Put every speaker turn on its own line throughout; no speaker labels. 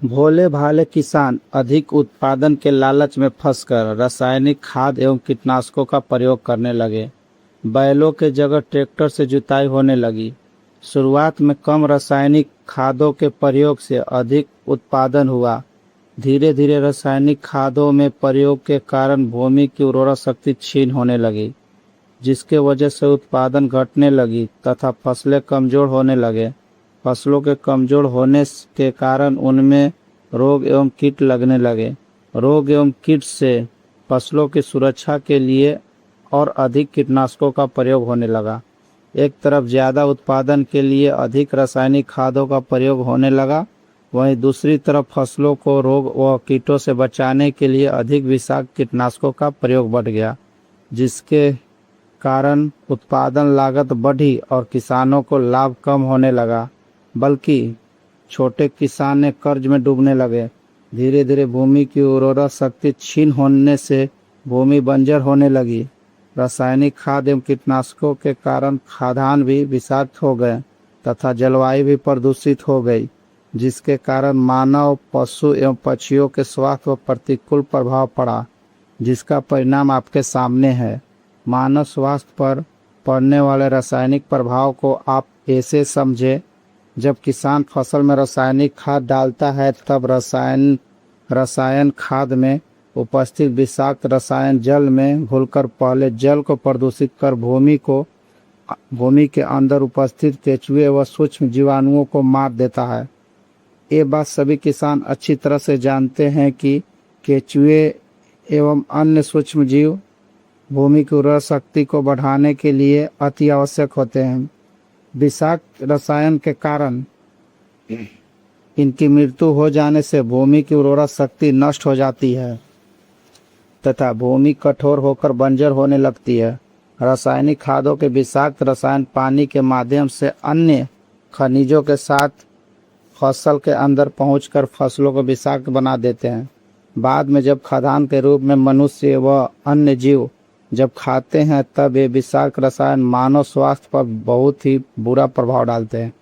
भोले भाले किसान अधिक उत्पादन के लालच में फंसकर रासायनिक खाद एवं कीटनाशकों का प्रयोग करने लगे। बैलों के जगह ट्रैक्टर से जुताई होने लगी। शुरुआत में कम रासायनिक खादों के प्रयोग से अधिक उत्पादन हुआ। धीरे धीरे रासायनिक खादों में प्रयोग के कारण भूमि की उर्वरा शक्ति क्षीण होने लगी, जिसके वजह से उत्पादन घटने लगी तथा फसलें कमजोर होने लगे। फसलों के कमजोर होने के कारण उनमें रोग एवं कीट लगने लगे। रोग एवं कीट से फसलों की सुरक्षा के लिए और अधिक कीटनाशकों का प्रयोग होने लगा। एक तरफ ज़्यादा उत्पादन के लिए अधिक रासायनिक खादों का प्रयोग होने लगा, वहीं दूसरी तरफ फसलों को रोग व कीटों से बचाने के लिए अधिक विषाक्त कीटनाशकों का प्रयोग बढ़ गया, जिसके कारण उत्पादन लागत बढ़ी और किसानों को लाभ कम होने लगा, बल्कि छोटे किसान ने कर्ज में डूबने लगे। धीरे धीरे भूमि की उर्वरा शक्ति क्षीण होने से भूमि बंजर होने लगी। रासायनिक खाद एवं कीटनाशकों के कारण खाद्यान्न भी विषाक्त हो गए तथा जलवायु भी प्रदूषित हो गई, जिसके कारण मानव, पशु एवं पक्षियों के स्वास्थ्य पर प्रतिकूल प्रभाव पड़ा, जिसका परिणाम आपके सामने है। मानव स्वास्थ्य पर पड़ने वाले रासायनिक प्रभाव को आप ऐसे समझें, जब किसान फसल में रासायनिक खाद डालता है तब रसायन खाद में उपस्थित विषाक्त रसायन जल में घुलकर पहले जल को प्रदूषित कर भूमि के अंदर उपस्थित केंचुए व सूक्ष्म जीवाणुओं को मार देता है। ये बात सभी किसान अच्छी तरह से जानते हैं कि केंचुए एवं अन्य सूक्ष्म जीव भूमि की उर्वरा शक्ति को बढ़ाने के लिए अति आवश्यक होते हैं। विषाक्त रसायन के कारण इनकी मृत्यु हो जाने से भूमि की उर्वरा शक्ति नष्ट हो जाती है तथा भूमि कठोर होकर बंजर होने लगती है। रासायनिक खादों के विषाक्त रसायन पानी के माध्यम से अन्य खनिजों के साथ फसल के अंदर पहुंचकर फसलों को विषाक्त बना देते हैं। बाद में जब खाद्यान्न के रूप में मनुष्य व अन्य जीव जब खाते हैं, तब ये विषाक्त रसायन मानव स्वास्थ्य पर बहुत ही बुरा प्रभाव डालते हैं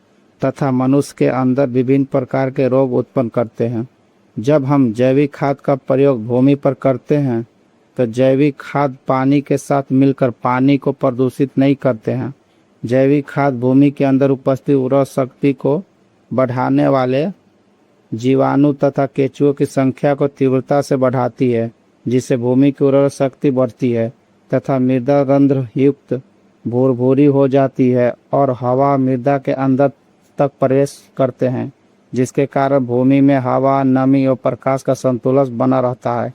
तथा मनुष्य के अंदर विभिन्न प्रकार के रोग उत्पन्न करते हैं। जब हम जैविक खाद का प्रयोग भूमि पर करते हैं तो जैविक खाद पानी के साथ मिलकर पानी को प्रदूषित नहीं करते हैं। जैविक खाद भूमि के अंदर उपस्थित उर्वरा शक्ति को बढ़ाने वाले जीवाणु तथा केंचुओं की संख्या को तीव्रता से बढ़ाती है, जिससे भूमि की उर्वरा शक्ति बढ़ती है तथा मृदा रंध्र युक्त भूरभूरी हो जाती है और हवा मृदा के अंदर तक प्रवेश करते हैं, जिसके कारण भूमि में हवा, नमी और प्रकाश का संतुलन बना रहता है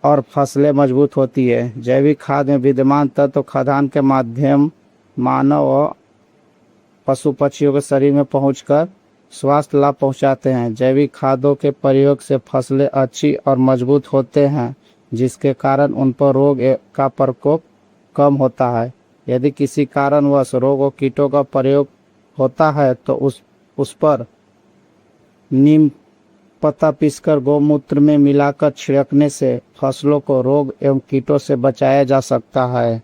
और फसलें मजबूत होती है। जैविक खाद में विद्यमान तत्व खाद्यान्न के माध्यम मानव और पशु पक्षियों के शरीर में पहुंचकर स्वास्थ्य लाभ पहुंचाते हैं। जैविक खादों के प्रयोग से फसलें अच्छी और मजबूत होते हैं, जिसके कारण उन पर रोग का प्रकोप कम होता है। यदि किसी कारणवश रोग और कीटों का प्रयोग होता है तो उस पर नीम पत्ता पीसकर गौमूत्र में मिलाकर छिड़कने से फसलों को रोग एवं कीटों से बचाया जा सकता है।